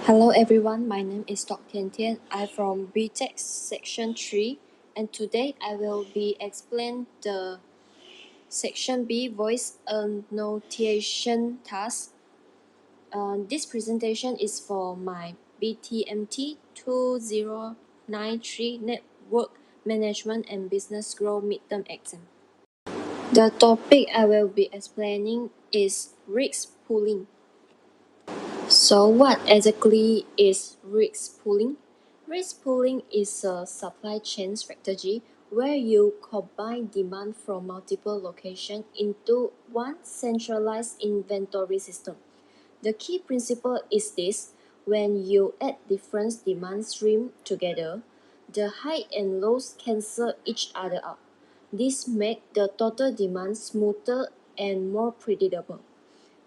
Hello everyone, my name is Dr. Tian Tian. I'm from BTech Section 3 and today I will be explain the Section B voice annotation task. This presentation is for my btmt 2093 Network Management and Business Growth Midterm Exam. The topic I will be explaining is risk pooling. So what exactly is risk pooling? Risk pooling is a supply chain strategy where you combine demand from multiple locations into one centralized inventory system. The key principle is this: when you add different demand streams together, the high and lows cancel each other out. This makes the total demand smoother and more predictable.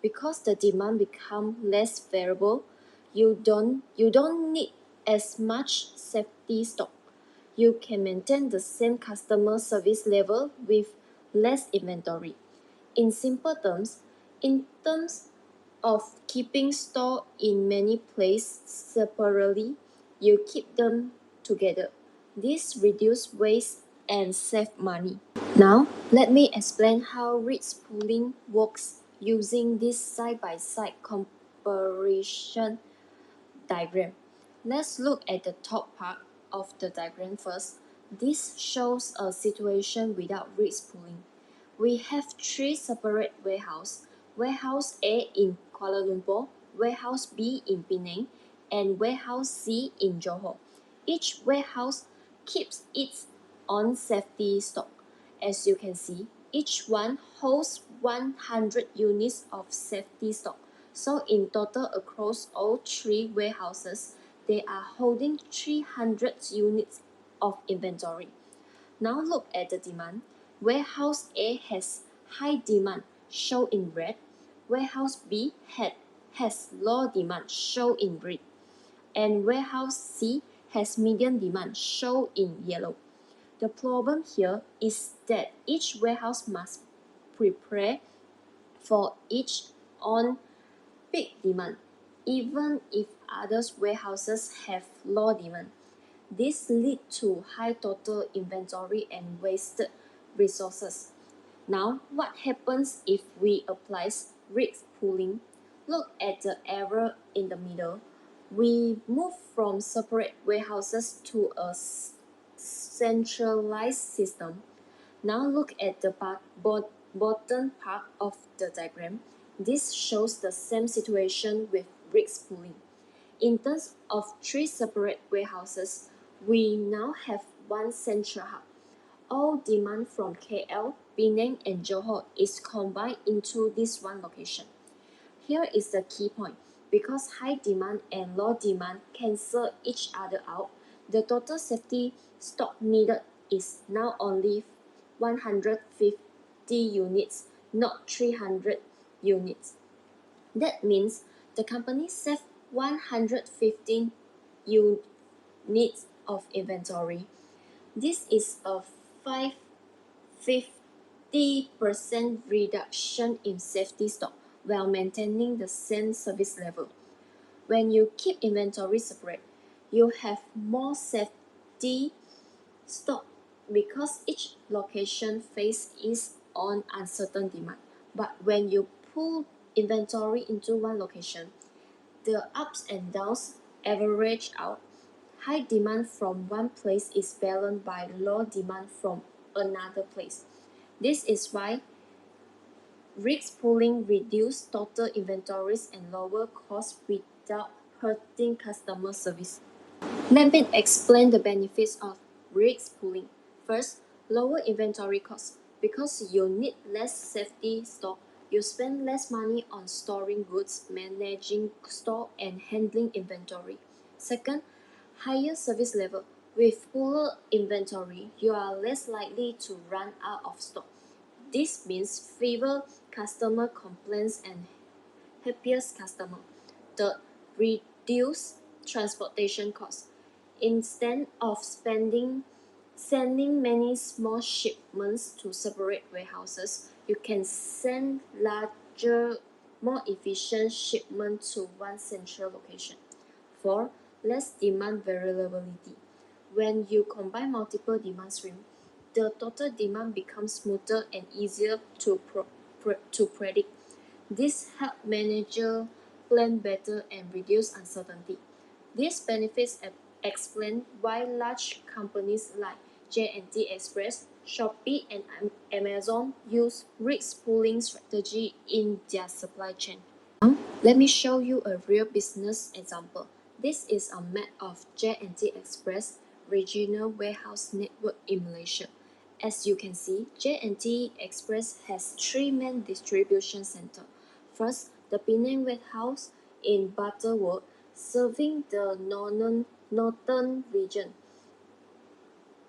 Because the demand become less variable, you don't need as much safety stock. You can maintain the same customer service level with less inventory. In simple terms, in terms of keeping store in many places separately, you keep them together. This reduces waste and save money. Now, let me explain how risk pooling works using this side-by-side comparison diagram. Let's look at the top part of the diagram first. This shows a situation without risk pooling. We have three separate warehouses: Warehouse A in Kuala Lumpur, Warehouse B in Penang, and Warehouse C in Johor. Each warehouse keeps its own safety stock. As you can see, each one holds 100 units of safety stock. So in total across all three warehouses, they are holding 300 units of inventory. Now look at the demand. Warehouse A has high demand, shown in red. Warehouse B has low demand, shown in green. And warehouse C has medium demand, shown in yellow. The problem here is that each warehouse must prepare for each on peak demand, even if other warehouses have low demand. This leads to high total inventory and wasted resources. Now, what happens if we apply risk pooling? Look at the arrow in the middle. We move from separate warehouses to a centralized system. Now look at the bottom part of the diagram. This shows the same situation with risk pooling. In terms of three separate warehouses, we now have one central hub. All demand from KL, Penang, and Johor is combined into this one location. Here is the key point. Because high demand and low demand cancel each other out, the total safety stock needed is now only 150 units, not 300 units. That means the company saved 115 units of inventory. This is a 50% reduction in safety stock while maintaining the same service level. When you keep inventory separate, you have more safety stock because each location faces its own uncertain demand. But when you pull inventory into one location, the ups and downs average out. High demand from one place is balanced by low demand from another place. This is why risk pooling reduces total inventories and lower costs without hurting customer service. Let me explain the benefits of risk pooling. First, lower inventory costs. Because you need less safety stock, you spend less money on storing goods, managing store, and handling inventory. Second, higher service level. With poorer inventory, you are less likely to run out of stock. This means fewer customer complaints and happiest customer. Third, reduce transportation costs. Instead of sending many small shipments to separate warehouses, you can send larger, more efficient shipments to one central location. 4. Less demand variability. When you combine multiple demand streams, the total demand becomes smoother and easier to predict. This helps managers plan better and reduce uncertainty. These benefits explain why large companies like J&T Express, Shopee, and Amazon use risk pooling strategy in their supply chain. Now, let me show you a real business example. This is a map of J&T Express regional warehouse network in Malaysia. As you can see, J&T Express has three main distribution centers. First, the Penang warehouse in Butterworth, serving the northern region.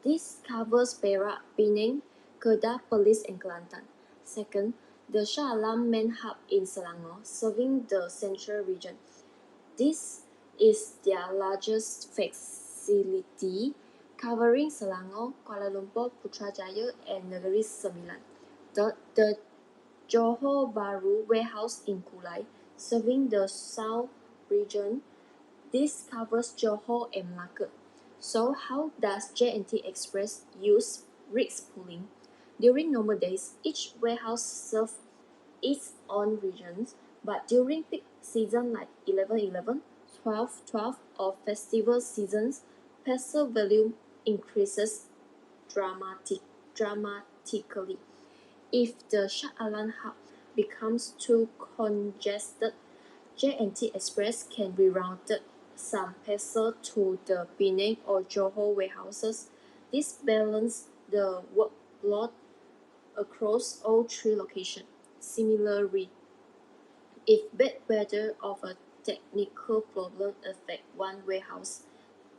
This covers Perak, Penang, Kedah, Perlis, and Kelantan. Second, the Shah Alam main hub in Selangor, serving the central region. This is their largest facility, covering Selangor, Kuala Lumpur, Putrajaya, and Negeri Sembilan. Third, the Johor Bahru warehouse in Kulai, serving the south region. This covers Johor and Malacca. So how does J&T Express use risk pooling? During normal days, each warehouse serves its own regions, but during peak season like 11/11, 12/12, or festival seasons, parcel volume increases dramatically. If the Shah Alam hub becomes too congested, J&T Express can reroute some parcel to the Penang or Johor warehouses. This balances the workload across all three locations. Similarly, if bad weather or a technical problem affect one warehouse,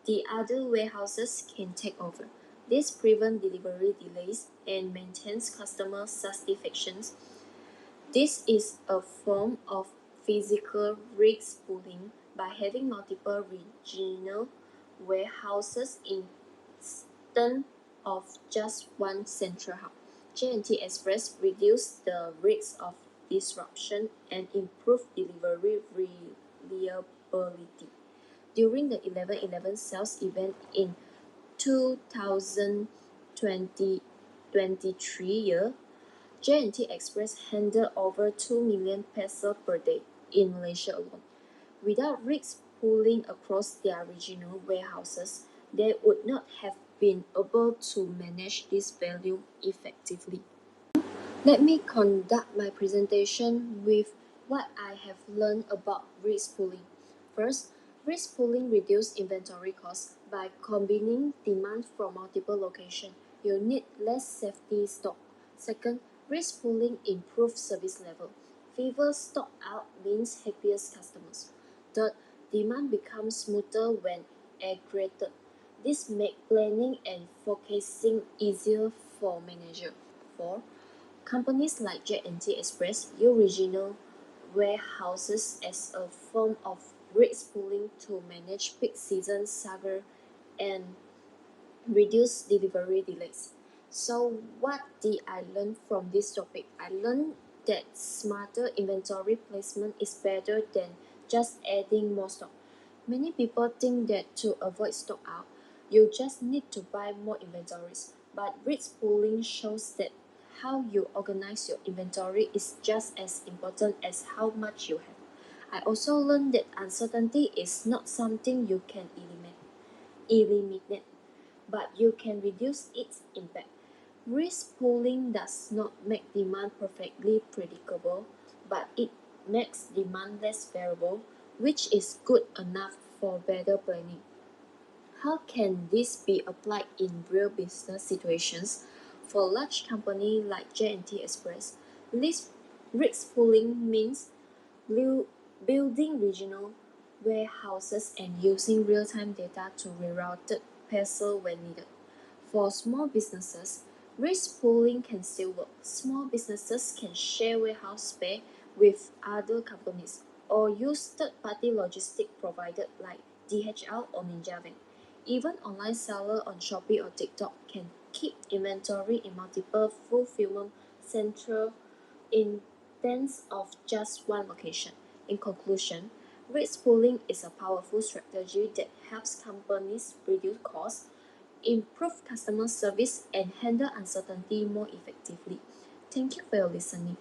the other warehouses can take over. This prevents delivery delays and maintains customer satisfaction. This is a form of physical risk pooling by having multiple regional warehouses instead of just one central hub. J&T Express reduced the risk of disruption and improved delivery reliability. During the 11/11 sales event in 2023 year, J&T Express handled over 2 million parcels per day in Malaysia alone. Without risk pooling across their regional warehouses, they would not have been able to manage this volume effectively. Let me conduct my presentation with what I have learned about risk pooling. First, risk pooling reduces inventory costs. By combining demand from multiple locations, you need less safety stock. Second, risk pooling improves service level. Fewer stock out means happier customers. Third, demand becomes smoother when aggregated. This makes planning and forecasting easier for managers. Four, companies like J&T Express use regional warehouses as a form of risk pooling to manage peak season saga and reduce delivery delays. So what did I learn from this topic? I learned that smarter inventory placement is better than just adding more stock. Many people think that to avoid stock out, you just need to buy more inventories. But risk pooling shows that how you organize your inventory is just as important as how much you have. I also learned that uncertainty is not something you can eliminate, but you can reduce its impact. Risk pooling does not make demand perfectly predictable, but it makes demand less variable, which is good enough for better planning. How can this be applied in real business situations? For a large company like J&T Express, risk pooling means building regional warehouses and using real-time data to reroute parcel when needed. For small businesses, risk pooling can still work. Small businesses can share warehouse space with other companies or use third-party logistic providers like DHL or Ninja Van. Even online sellers on Shopee or TikTok can keep inventory in multiple fulfillment centers instead of just one location. In conclusion, Risk pooling is a powerful strategy that helps companies reduce costs, improve customer service, and handle uncertainty more effectively. Thank you for your listening.